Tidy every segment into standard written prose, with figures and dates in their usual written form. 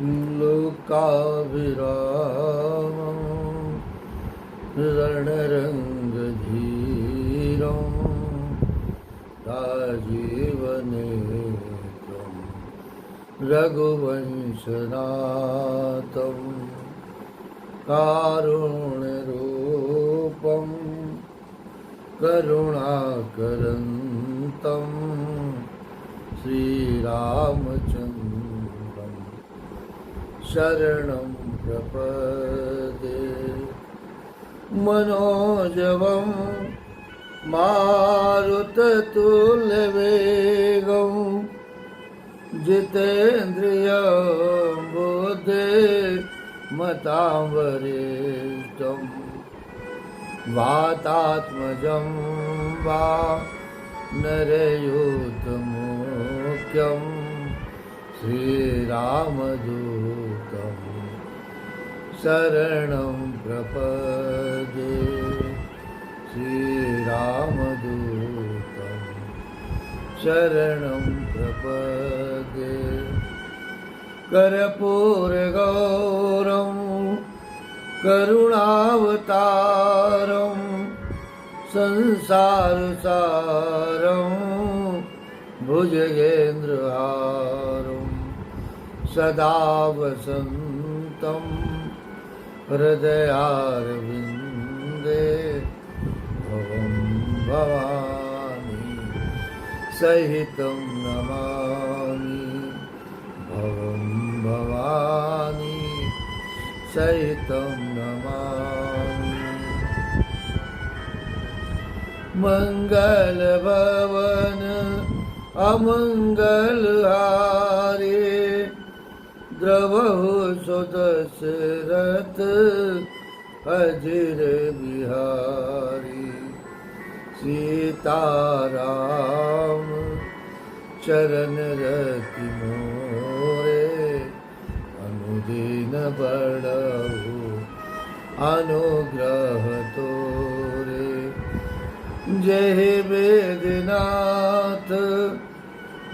लोकाभिरामं रणरङ्गधीरं राजीवनेत्रं रघुवंशनाथं कारुण्यरूपं करुणाकरन्तं श्रीरामचन्द्रं शरणं प्रपदे। मनोजवं मारुततुल्यवेगं जितेन्द्रियं बुद्धिमतां वरिष्ठं वातात्मजं वा नरयूथमुख्यं श्रीरामदूतं शरणं प्रपदे। श्रीरामदूतं शरणं प्रपदे। कर्पूरगौरं करुणावतारं संसारसारं भुजगेन्द्रहारं सदा वसन्तं हृदयारविन्दे भवं भवानी सहितं नमामि। भवं भवानी सहितं नमामि। मंगलभवन अमंगलहारी द्रवहु सुदशरथ अजिर बिहारी। सीताराम चरण रति मोरे अनुदिन बड़हु अनुग्रह तोरे। जय वेदनाथ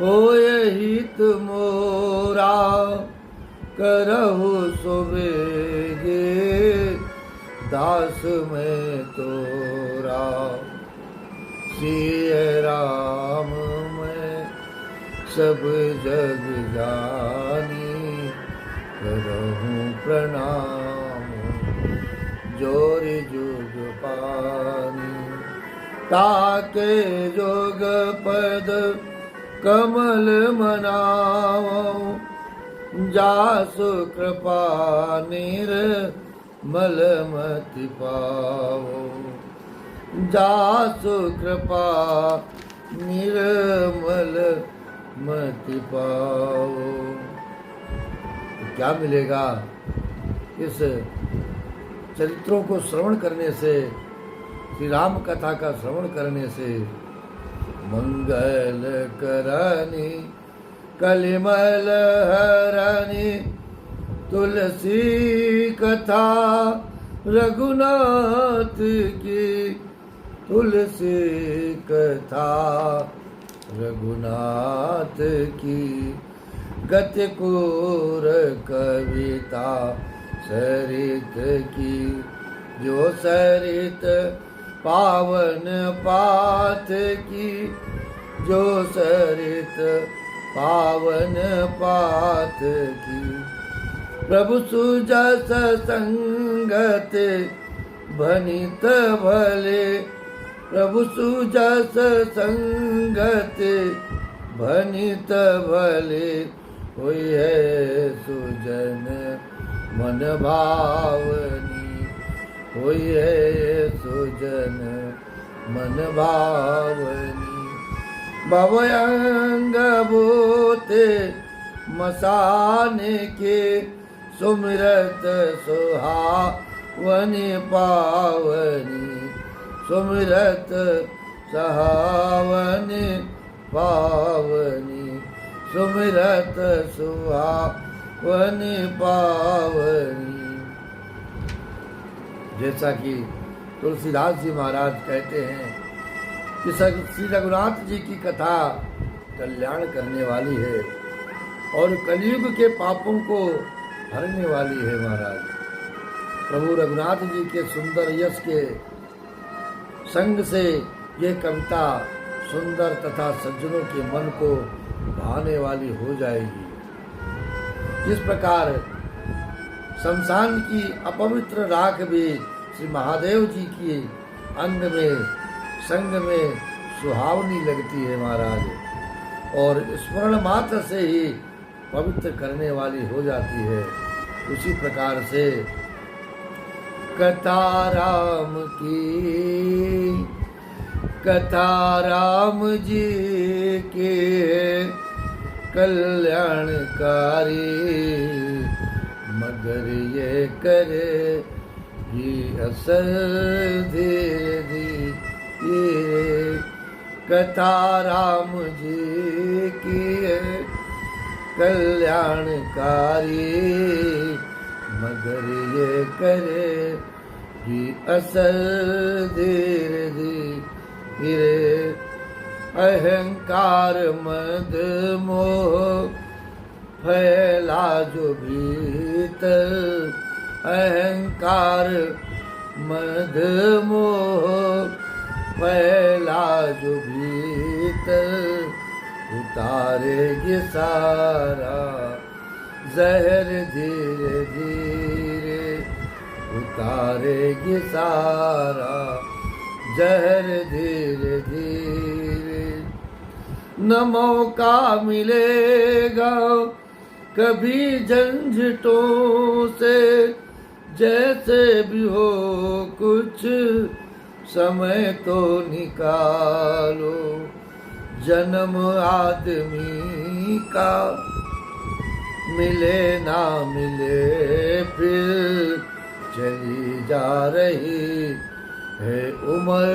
होय हित मोरा करहु सुबेगे दास में तोरा। सिय राम मैं सब जग जानी करहु प्रणाम जोरि जुग पानी। ताके जोग पद कमल मनावं जासु कृपा निर्मल मति पावं। जासु कृपा निर्मल मति पावं। क्या मिलेगा इस चरित्रों को श्रवण करने से, श्री राम कथा का श्रवण करने से? मंगल करनी कलिमल हरनी तुलसी कथा रघुनाथ की। तुलसी कथा रघुनाथ की गतिकुर कविता सरित की। जो सरित पावन पाथ की, जो सरित पावन पाथ की। प्रभु सुजस संगत भनित भले। प्रभु सुजस संगत भनित भले। होई है सुजन मन भावनी। होई है सुजन मन भावनी। भवयंग बोते मसाने के सुमिरत सुहावनी पावनी। सुमिरत सुहावनी पावनी। सुमिरत सुहावनी पावनी। जैसा कि तुलसीदास जी महाराज कहते हैं कि श्री रघुनाथ जी की कथा कल्याण करने वाली है। और कलयुग के पापों को हरने वाली है महाराज। प्रभु रघुनाथ जी के सुंदर यश के संग से यह कविता सुंदर तथा सज्जनों के मन को भाने वाली हो जाएगी। जिस प्रकार शमशान की अपवित्र राख भी श्री महादेव जी की अंग में संग में सुहावनी लगती है महाराज, और स्मरण मात्र से ही पवित्र करने वाली हो जाती है। उसी प्रकार से कथा राम की, कथा राम जी के कल्याणकारी, मगर ये करे ये असर धीरे धीरे। कथा राम जी की कल्याणकारी, मगर ये करे ये असर धीरे धीरे। अहंकार मद मोह फैला जो भीतर, अहंकार मद मोह फैला जो भीतर, उतारेगी सारा जहर धीरे धीरे, उतारेगी सारा जहर धीरे धीरे। न मौका मिलेगा कभी झंझटों से, जैसे भी हो कुछ समय तो निकालो। जन्म आदमी का मिले ना मिले, फिर चली जा रही है उम्र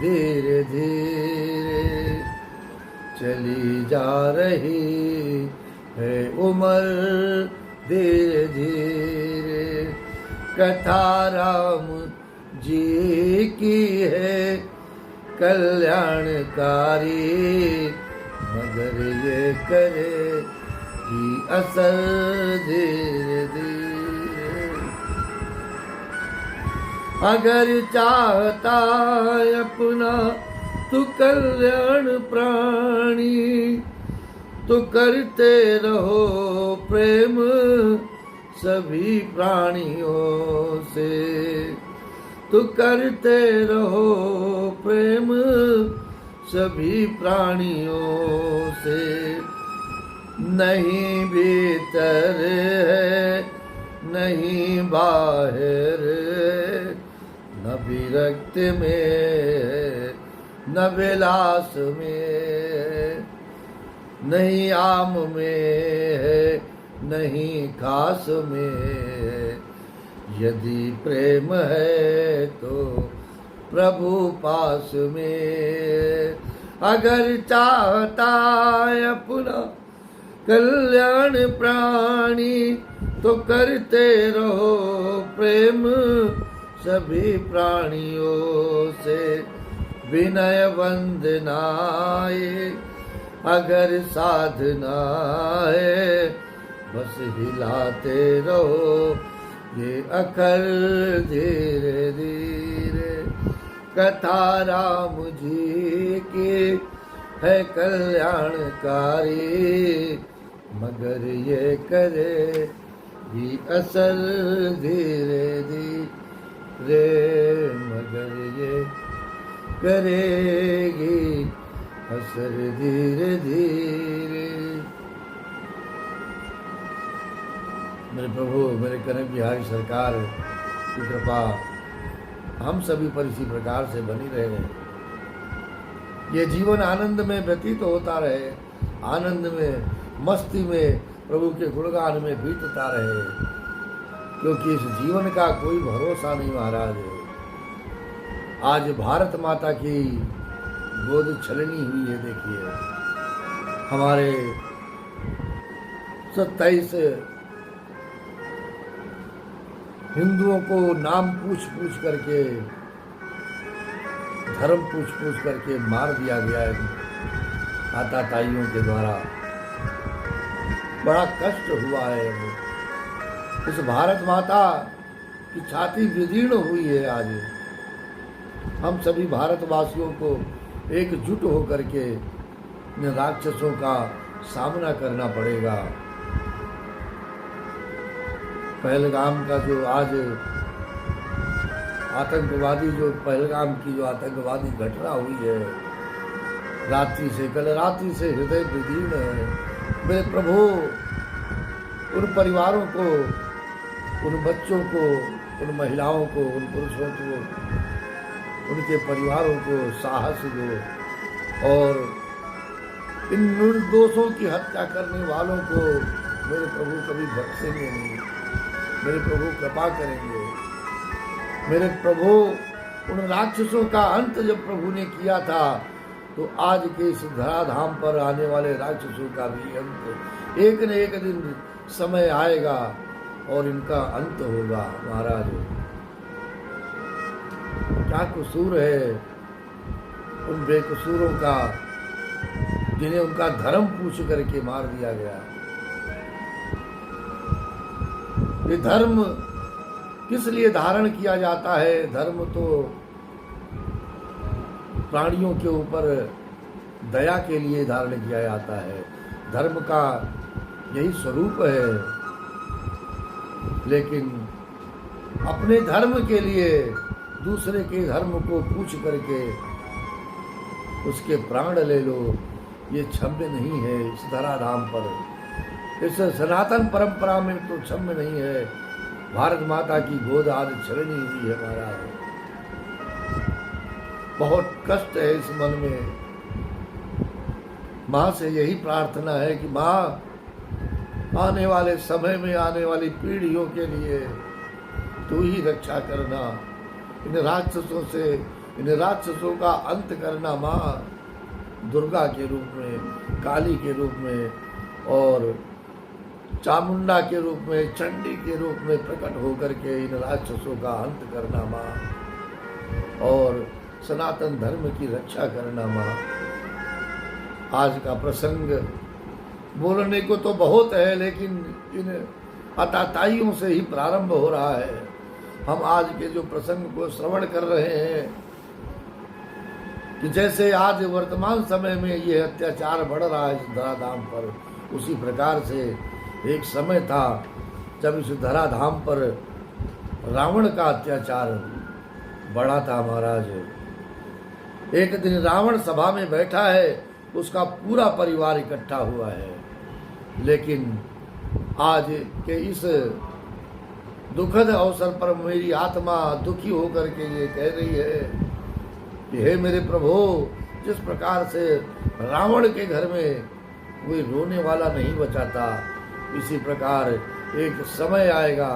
धीरे धीरे, चली जा रही है उम्र धीरे धीरे। कथा राम जी की है कल्याणकारी, मगर ये करे कि असर धीरे धीरे। अगर चाहता अपना तू कल्याण प्राणी, तो करते रहो प्रेम सभी प्राणियों से, तो करते रहो प्रेम सभी प्राणियों से। नहीं भीतर है नहीं बाहर, न विरक्त में न विलास में, नहीं आम में है नहीं खास में। यदि प्रेम है तो प्रभु पास में, अगर चाहता अपना कल्याण प्राणी, तो करते रहो प्रेम सभी प्राणियों से। विनय वंदनाए अगर साधना है, बस हिलाते रहो ये अखर धीरे धीरे। कथा राम जी की है कल्याणकारी, मगर ये करे भी असर धीरे धीरे, मगर ये करेगी असर धीरे धीरे। मेरे प्रभु मेरे कनक बिहारी सरकार की कृपा हम सभी पर इसी प्रकार से बनी रहे। ये जीवन आनंद में व्यतीत होता रहे, आनंद में मस्ती में प्रभु के गुणगान में बीतता रहे, क्योंकि इस जीवन का कोई भरोसा नहीं महाराज। आज भारत माता की गोद छलनी हुई है। देखिए हमारे 27 हिंदुओं को नाम पूछ पूछ करके, धर्म पूछ पूछ करके मार दिया गया है आताताइयों के द्वारा। बड़ा कष्ट हुआ है। इस भारत माता की छाती विदीर्ण हुई है। आज हम सभी भारतवासियों को एकजुट होकर के इन राक्षसों का सामना करना पड़ेगा। पहलगाम का जो आज आतंकवादी जो पहलगाम की जो आतंकवादी घटना हुई है, रात्रि से कल रात्रि से हृदय विदीर्ण है। मेरे प्रभु उन परिवारों को, उन बच्चों को, उन महिलाओं को, उन पुरुषों को, उनके परिवारों को साहस दो और इन निर्दोषों की हत्या करने वालों को मेरे प्रभु कभी बख्शेंगे नहीं। मेरे प्रभु कृपा करेंगे। मेरे प्रभु उन राक्षसों का अंत जब प्रभु ने किया था, तो आज के इस धराधाम पर आने वाले राक्षसों का भी अंत एक न एक दिन समय आएगा और इनका अंत होगा। महाराज क्या कसूर है उन बेकसूरों का, जिन्हें उनका धर्म पूछ करके मार दिया गया। ये धर्म किस लिए धारण किया जाता है? धर्म तो प्राणियों के ऊपर दया के लिए धारण किया जाता है। धर्म का यही स्वरूप है। लेकिन अपने धर्म के लिए दूसरे के धर्म को पूछ करके उसके प्राण ले लो, ये क्षम्य नहीं है। इस धराधाम पर, इस सनातन परंपरा में तो क्षम्य नहीं है। भारत माता की गोद आज छलनी हुई है। महाराज बहुत कष्ट है इस मन में। माँ से यही प्रार्थना है कि माँ, आने वाले समय में आने वाली पीढ़ियों के लिए तू ही रक्षा करना। इन राक्षसों से, इन राक्षसों का अंत करना माँ, दुर्गा के रूप में, काली के रूप में और चामुंडा के रूप में, चंडी के रूप में प्रकट होकर के इन राक्षसों का अंत करना माँ और सनातन धर्म की रक्षा करना माँ। आज का प्रसंग बोलने को तो बहुत है, लेकिन इन अताताइयों से ही प्रारंभ हो रहा है। हम आज के जो प्रसंग को श्रवण कर रहे हैं कि जैसे आज वर्तमान समय में ये अत्याचार बढ़ रहा है इस धराधाम पर, उसी प्रकार से एक समय था जब इस धराधाम पर रावण का अत्याचार बढ़ा था। महाराज एक दिन रावण सभा में बैठा है, उसका पूरा परिवार इकट्ठा हुआ है। लेकिन आज के इस दुखद अवसर पर मेरी आत्मा दुखी होकर के ये कह रही है कि हे मेरे प्रभु, जिस प्रकार से रावण के घर में कोई रोने वाला नहीं बचा था, इसी प्रकार एक समय आएगा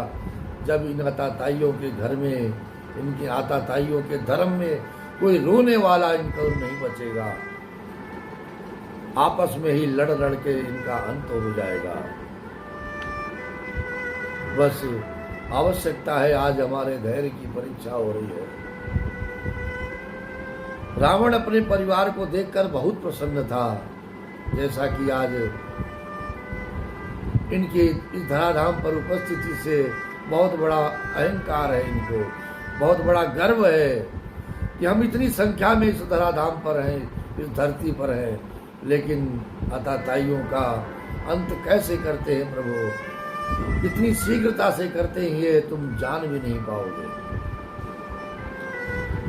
जब इन आताताइयों के घर में, इनके आताताइयों के धर्म में कोई रोने वाला इनको नहीं बचेगा। आपस में ही लड़ लड़ के इनका अंत हो जाएगा। बस आवश्यकता है, आज हमारे धैर्य की परीक्षा हो रही है। रावण अपने परिवार को देखकर बहुत प्रसन्न था, जैसा कि आज इनके इस धराधाम पर उपस्थिति से बहुत बड़ा अहंकार है, इनको बहुत बड़ा गर्व है कि हम इतनी संख्या में इस धराधाम पर हैं, इस धरती पर हैं। लेकिन आताताइयों का अंत कैसे करते हैं प्रभु, इतनी शीघ्रता से करते हैं, ये तुम जान भी नहीं पाओगे।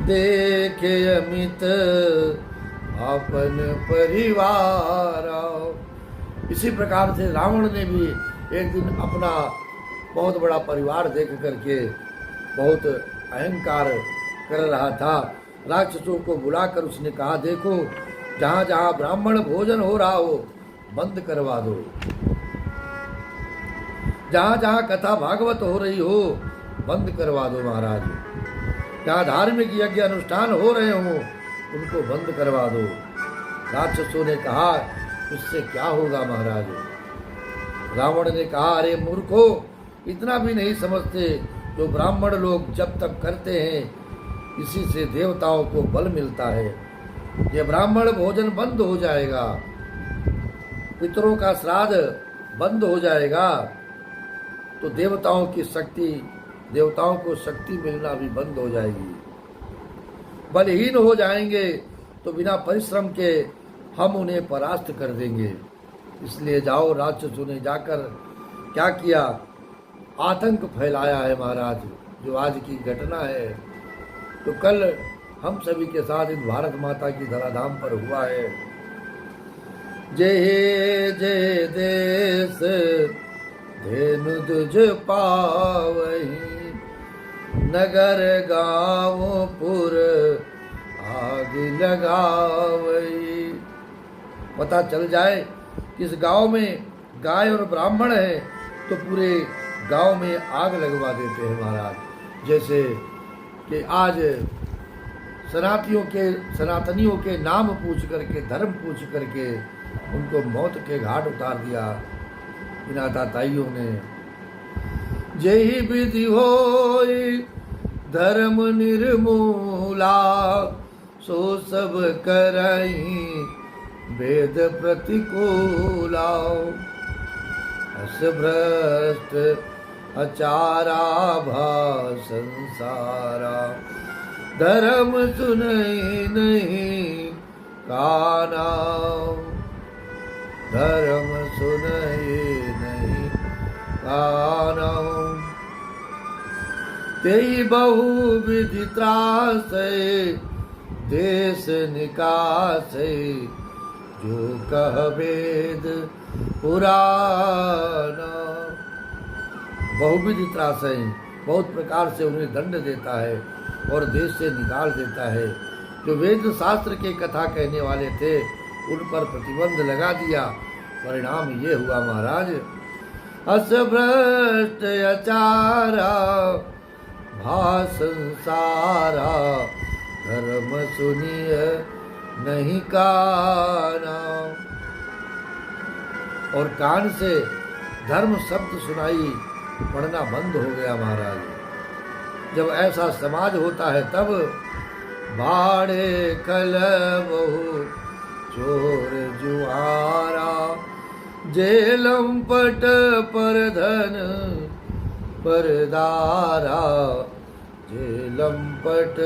देखे अमित अपन परिवार, इसी प्रकार से रावण ने भी एक दिन अपना बहुत बड़ा परिवार देख करके बहुत अहंकार कर रहा था। राक्षसों को बुलाकर उसने कहा, देखो जहाँ जहाँ ब्राह्मण भोजन हो रहा हो बंद करवा दो, जहाँ जहाँ कथा भागवत हो रही हो बंद करवा दो महाराज, जहाँ धार्मिक यज्ञ अनुष्ठान हो रहे हो उनको बंद करवा दो। राक्षसों ने कहा, इससे क्या होगा महाराज? रावण ने कहा, अरे मूर्खो, इतना भी नहीं समझते, जो ब्राह्मण लोग जब तक करते हैं इसी से देवताओं को बल मिलता है। ये ब्राह्मण भोजन बंद हो जाएगा, पितरों का श्राद्ध बंद हो जाएगा तो देवताओं को शक्ति मिलना भी बंद हो जाएगी। बलहीन हो जाएंगे तो बिना परिश्रम के हम उन्हें परास्त कर देंगे। इसलिए जाओ, राक्षसों ने जाकर क्या किया, आतंक फैलाया है महाराज, जो आज की घटना है तो कल हम सभी के साथ इन भारत माता की धराधाम पर हुआ है। जय जय देश धेनु तुझ पावही, नगर गाँव पुर आग लगावई। पता चल जाए किस गांव में गाय और ब्राह्मण है तो पूरे गांव में आग लगवा देते हैं महाराज। जैसे कि आज सनातनियों के नाम पूछ करके, धर्म पूछ करके उनको मौत के घाट उतार दिया इन आताताइयों ने। जही विधि होई धर्म निर्मूला, सो सब करई वेद प्रतिकूला। असभ्रष्ट अचारा भा संसारा, धर्म सुनई नहीं काना। धर्म सुनई नहीं काना। तेई बहु विधि त्रास, देश निकास, जो कह वेद पुराना। बहुविधि त्रास है, बहुत प्रकार से उन्हें दंड देता है और देश से निकाल देता है। जो वेद शास्त्र के कथा कहने वाले थे उन पर प्रतिबंध लगा दिया। परिणाम ये हुआ महाराज, असभ्रष्ट अचारा भा संसारा, धर्म सुनिय नहीं काना। और कान से धर्म शब्द सुनाई पढ़ना बंद हो गया महाराज। जब ऐसा समाज होता है तब बाड़े कल बहु चोर जुआरा, जेलम पट पर धन परदारा, जेलम पट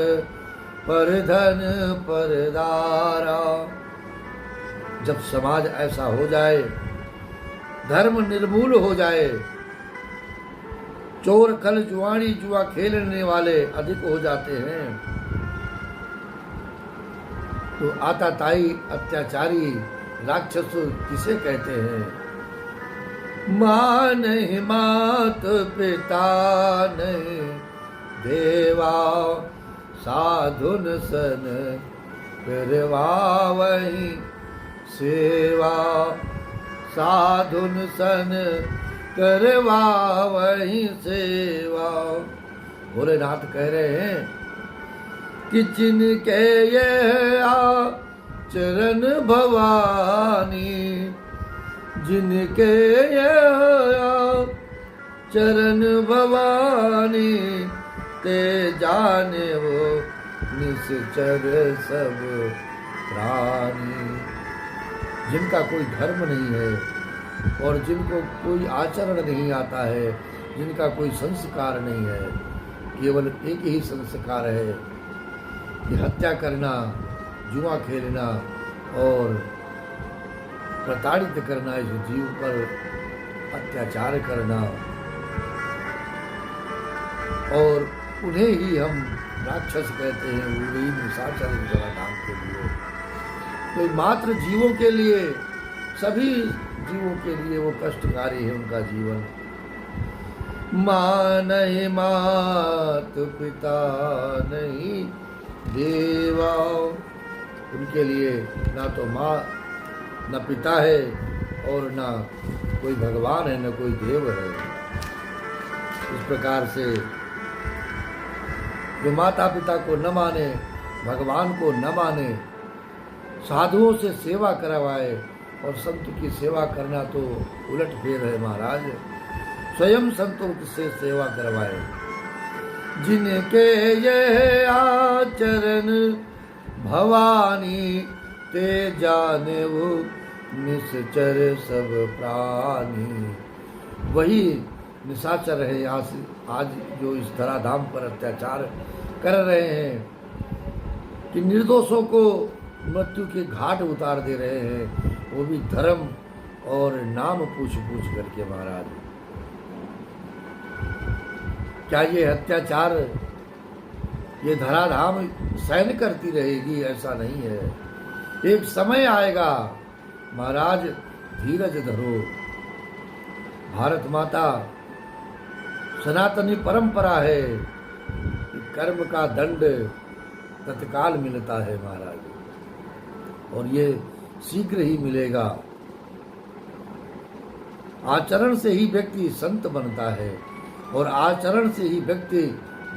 पर धन परदारा। जब समाज ऐसा हो जाए, धर्म निर्मूल हो जाए, चोर कल जुआनी जुआ खेलने वाले अधिक हो जाते हैं, तो आताताई अत्याचारी राक्षस किसे कहते हैं? माँ नहीं, मात पिता नहीं, देवा साधुन सन करवावई सेवा। साधुन सन करवावई सेवा। भोलेनाथ कह रहे हैं कि जिनके ये चरण भवानी, जिनके ये चरण भवानी, ते जाने वो निश्चर सब प्राणी। जिनका कोई धर्म नहीं है और जिनको कोई आचरण नहीं आता है, जिनका कोई संस्कार नहीं है, केवल एक ही संस्कार है कि हत्या करना, जुआ खेलना और प्रताड़ित करना, इस जीव पर अत्याचार करना, और उन्हें ही हम राक्षस कहते हैं, उन्हीं निशाचर नाम के लिए। तो मात्र जीवों के लिए, सभी जीवों के लिए वो कष्टकारी है उनका जीवन। माँ नहीं, मात पिता नहीं, देवा। उनके लिए ना तो माँ न पिता है और ना कोई भगवान है, न कोई देव है। इस प्रकार से जो माता पिता को न माने, भगवान को न माने, साधुओं से सेवा करवाए, और संत की सेवा करना तो उलट फेर है महाराज। स्वयं संतों से सेवा करवाए। जिनके ये आचरण भवानी, ते जाने वो निश्चर सब प्राणी। वही निशाचर है आज जो इस धराधाम पर अत्याचार कर रहे हैं कि निर्दोषों को मृत्यु के घाट उतार दे रहे हैं, वो भी धर्म और नाम पूछ पूछ करके महाराज। क्या ये अत्याचार, ये धराधाम सहन करती रहेगी? ऐसा नहीं है। एक समय आएगा महाराज, धीरज धरो। भारत माता सनातनी परंपरा है कि कर्म का दंड तत्काल मिलता है महाराज, और ये शीघ्र ही मिलेगा। आचरण से ही व्यक्ति संत बनता है और आचरण से ही व्यक्ति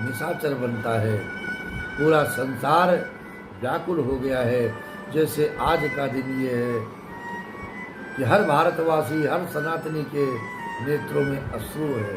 निशाचर बनता है। पूरा संसार व्याकुल हो गया है। जैसे आज का दिन ये है कि हर भारतवासी, हर सनातनी के नेत्रों में अश्रु है।